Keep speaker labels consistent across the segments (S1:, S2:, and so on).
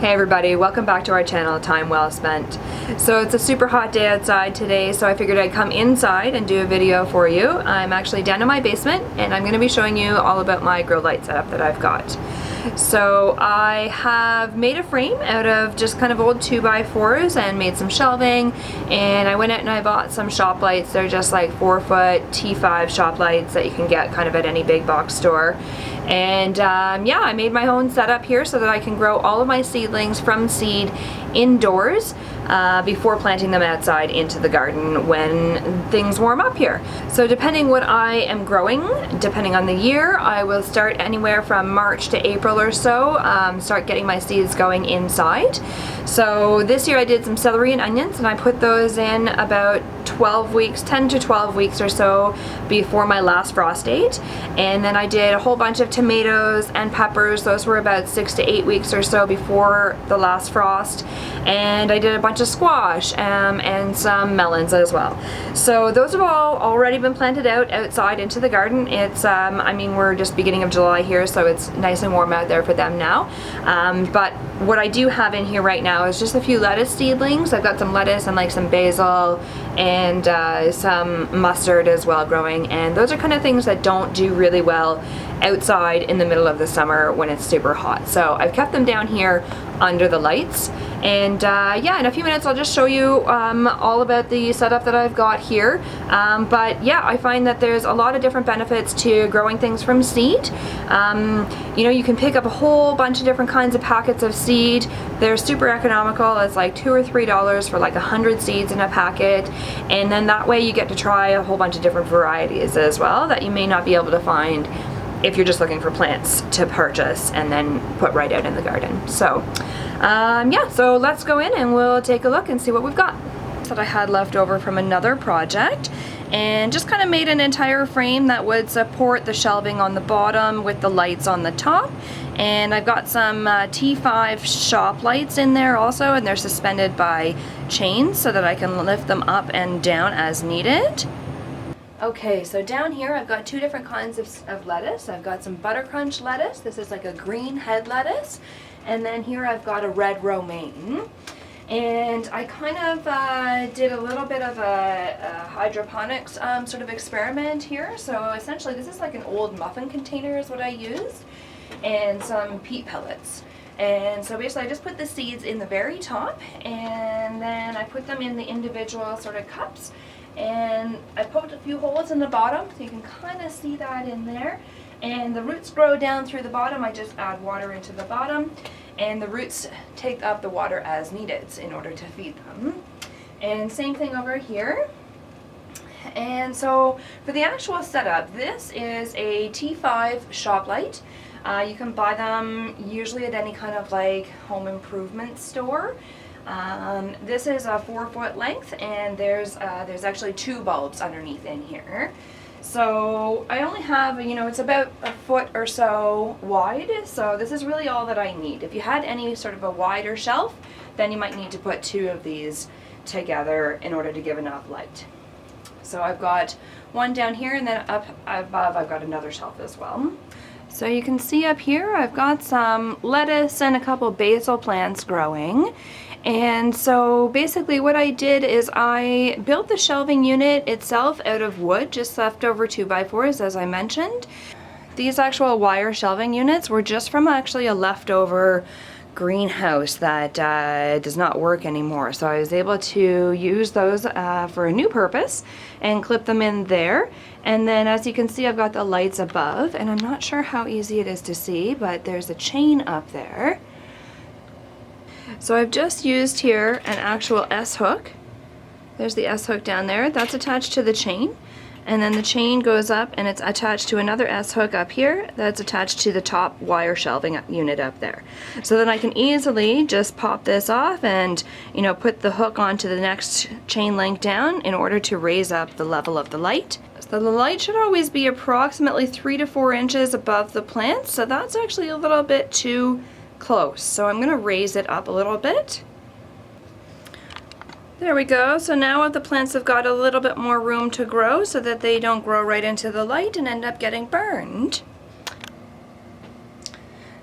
S1: Hey everybody, welcome back to our channel, Time Well Spent. So it's a super hot day outside today, so I figured I'd come inside and do a video for you. I'm actually down in my basement and I'm going to be showing you all about my grow light setup that I've got. So I have made a frame out of just kind of old 2x4s and made some shelving, and I went out and I bought some shop lights. They're just like 4-foot T5 shop lights that you can get kind of at any big box store. And yeah, I made my own setup here so that I can grow all of my seedlings from seed indoors before planting them outside into the garden when things warm up here. So depending what I am growing, depending on the year, I will start anywhere from March to April or so, start getting my seeds going inside. So this year I did some celery and onions, and I put those in about 12 weeks, 10 to 12 weeks or so before my last frost date. And then I did a whole bunch of tomatoes and peppers. Those were about 6 to 8 weeks or so before the last frost. And I did a bunch of squash and some melons as well. So those have all already been planted out outside into the garden. It's, I mean, we're just beginning of July here, so it's nice and warm out there for them now. But what I do have in here right now is just a few lettuce seedlings. I've got some lettuce and like some basil and some mustard as well growing, and those are kind of things that don't do really well outside in the middle of the summer when it's super hot. So I've kept them down here under the lights, and yeah, in a few minutes I'll just show you all about the setup that I've got here. But yeah, I find that there's a lot of different benefits to growing things from seed. You know, you can pick up a whole bunch of different kinds of packets of seed. They're super economical. It's like $2 or $3 for like 100 seeds in a packet, and then that way you get to try a whole bunch of different varieties as well that you may not be able to find if you're just looking for plants to purchase and then put right out in the garden. So yeah, so let's go in and we'll take a look and see what we've got. That I had left over from another project, and just kind of made an entire frame that would support the shelving on the bottom with the lights on the top. And I've got some T5 shop lights in there also, and they're suspended by chains so that I can lift them up and down as needed. Okay, so down here I've got two different kinds of lettuce. I've got some butter crunch lettuce. This is like a green head lettuce. And then here I've got a red romaine. And I kind of did a little bit of a hydroponics sort of experiment here. So essentially this is like an old muffin container is what I used, and some peat pellets. And so basically I just put the seeds in the very top, and then I put them in the individual sort of cups. And I poked a few holes in the bottom so you can kind of see that in there. And the roots grow down through the bottom. I just add water into the bottom, and the roots take up the water as needed in order to feed them. And same thing over here. And so for the actual setup, this is a T5 shop light. You can buy them usually at any kind of like home improvement store. This is a 4-foot length, and there's actually 2 bulbs underneath in here. So I only have, you know, it's about a foot or so wide, so this is really all that I need. If you had any sort of a wider shelf, then you might need to put 2 of these together in order to give enough light. So I've got one down here, and then up above I've got another shelf as well. So you can see up here I've got some lettuce and a couple basil plants growing. And so basically what I did is I built the shelving unit itself out of wood, just leftover 2x4s as I mentioned. These actual wire shelving units were just from actually a leftover greenhouse that does not work anymore. So I was able to use those for a new purpose and clip them in there. And then as you can see, I've got the lights above, and I'm not sure how easy it is to see, but there's a chain up there. So I've just used here an actual S-hook. There's the S-hook down there. That's attached to the chain. And then the chain goes up and it's attached to another S-hook up here that's attached to the top wire shelving unit up there. So then I can easily just pop this off and, you know, put the hook onto the next chain link down in order to raise up the level of the light. So the light should always be approximately 3 to 4 inches above the plant. So that's actually a little bit too close. So I'm going to raise it up a little bit. There we go. So now the plants have got a little bit more room to grow so that they don't grow right into the light and end up getting burned.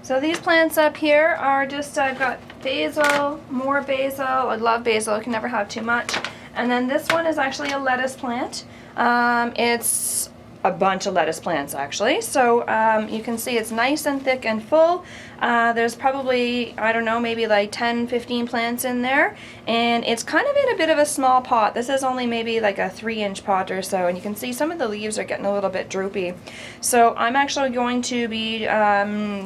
S1: So these plants up here are just, I've got basil, more basil. I love basil, you can never have too much. And then this one is actually a lettuce plant. It's a bunch of lettuce plants actually. So you can see it's nice and thick and full. There's probably, I don't know, maybe like 10, 15 plants in there. And it's kind of in a bit of a small pot. This is only maybe like a 3-inch pot or so. And you can see some of the leaves are getting a little bit droopy. So I'm actually going to be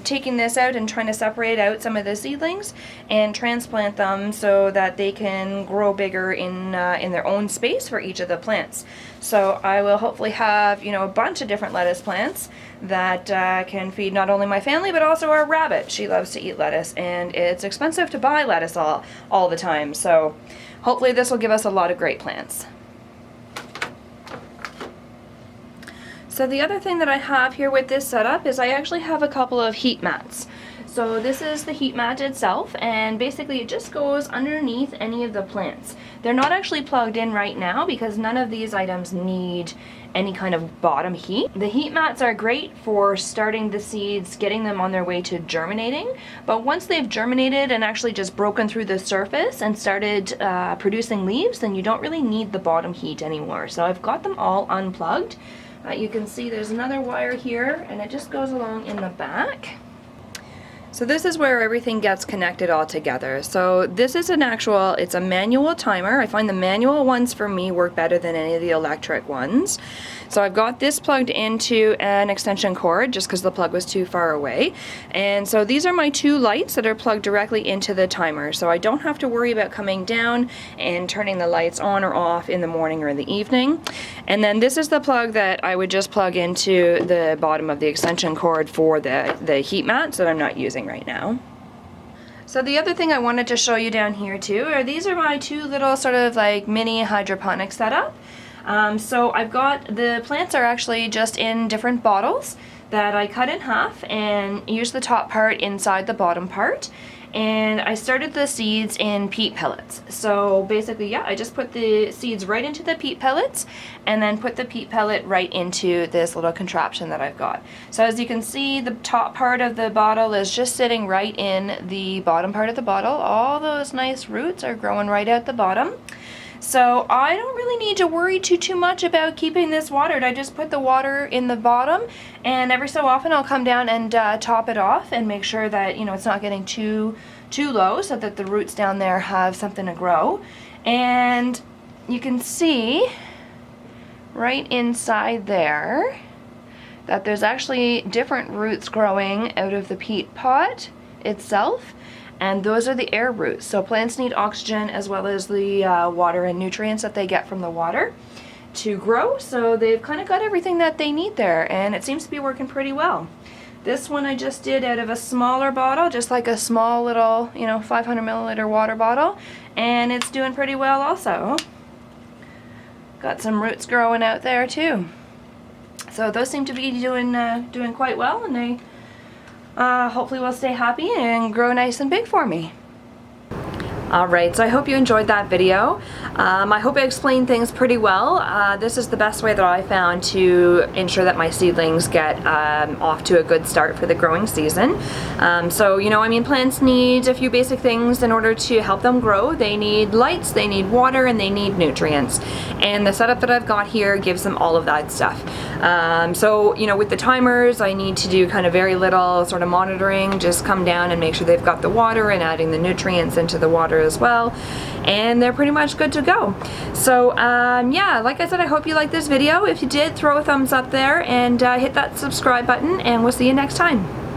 S1: taking this out and trying to separate out some of the seedlings and transplant them so that they can grow bigger in their own space for each of the plants. So I will hopefully have, you know, a bunch of different lettuce plants that can feed not only my family but also our rabbit. She loves to eat lettuce, and it's expensive to buy lettuce all the time. So hopefully this will give us a lot of great plants. So the other thing that I have here with this setup is I actually have a couple of heat mats. So this is the heat mat itself, and basically it just goes underneath any of the plants. They're not actually plugged in right now because none of these items need any kind of bottom heat. The heat mats are great for starting the seeds, getting them on their way to germinating, but once they've germinated and actually just broken through the surface and started producing leaves, then you don't really need the bottom heat anymore. So I've got them all unplugged. You can see there's another wire here, and it just goes along in the back. So this is where everything gets connected all together. So this is it's a manual timer. I find the manual ones for me work better than any of the electric ones. So I've got this plugged into an extension cord just because the plug was too far away. And so these are my 2 lights that are plugged directly into the timer. So I don't have to worry about coming down and turning the lights on or off in the morning or in the evening. And then this is the plug that I would just plug into the bottom of the extension cord for the heat mats that I'm not using right now. So the other thing I wanted to show you down here too are these are my 2 little sort of like mini hydroponic setup. So I've got, the plants are actually just in different bottles that I cut in half and use the top part inside the bottom part. And I started the seeds in peat pellets. So basically, yeah, I just put the seeds right into the peat pellets and then put the peat pellet right into this little contraption that I've got. So as you can see, the top part of the bottle is just sitting right in the bottom part of the bottle. All those nice roots are growing right out the bottom. So I don't really need to worry too much about keeping this watered. I just put the water in the bottom, and every so often I'll come down and top it off and make sure that, you know, it's not getting too low so that the roots down there have something to grow. And you can see right inside there that there's actually different roots growing out of the peat pot itself. And those are the air roots. So plants need oxygen as well as the water and nutrients that they get from the water to grow. So they've kind of got everything that they need there, and it seems to be working pretty well. This one I just did out of a smaller bottle, just like a small little, you know, 500 milliliter water bottle, and it's doing pretty well also. Got some roots growing out there too. So those seem to be doing quite well, and they hopefully will stay happy and grow nice and big for me. Alright, so I hope you enjoyed that video. I hope I explained things pretty well. This is the best way that I found to ensure that my seedlings get off to a good start for the growing season. So, you know, I mean, plants need a few basic things in order to help them grow. They need lights, they need water, and they need nutrients. And the setup that I've got here gives them all of that stuff. So, you know, with the timers, I need to do kind of very little sort of monitoring, just come down and make sure they've got the water and adding the nutrients into the water as well, and they're pretty much good to go. So yeah, like I said, I hope you liked this video. If you did, throw a thumbs up there and hit that subscribe button, and we'll see you next time.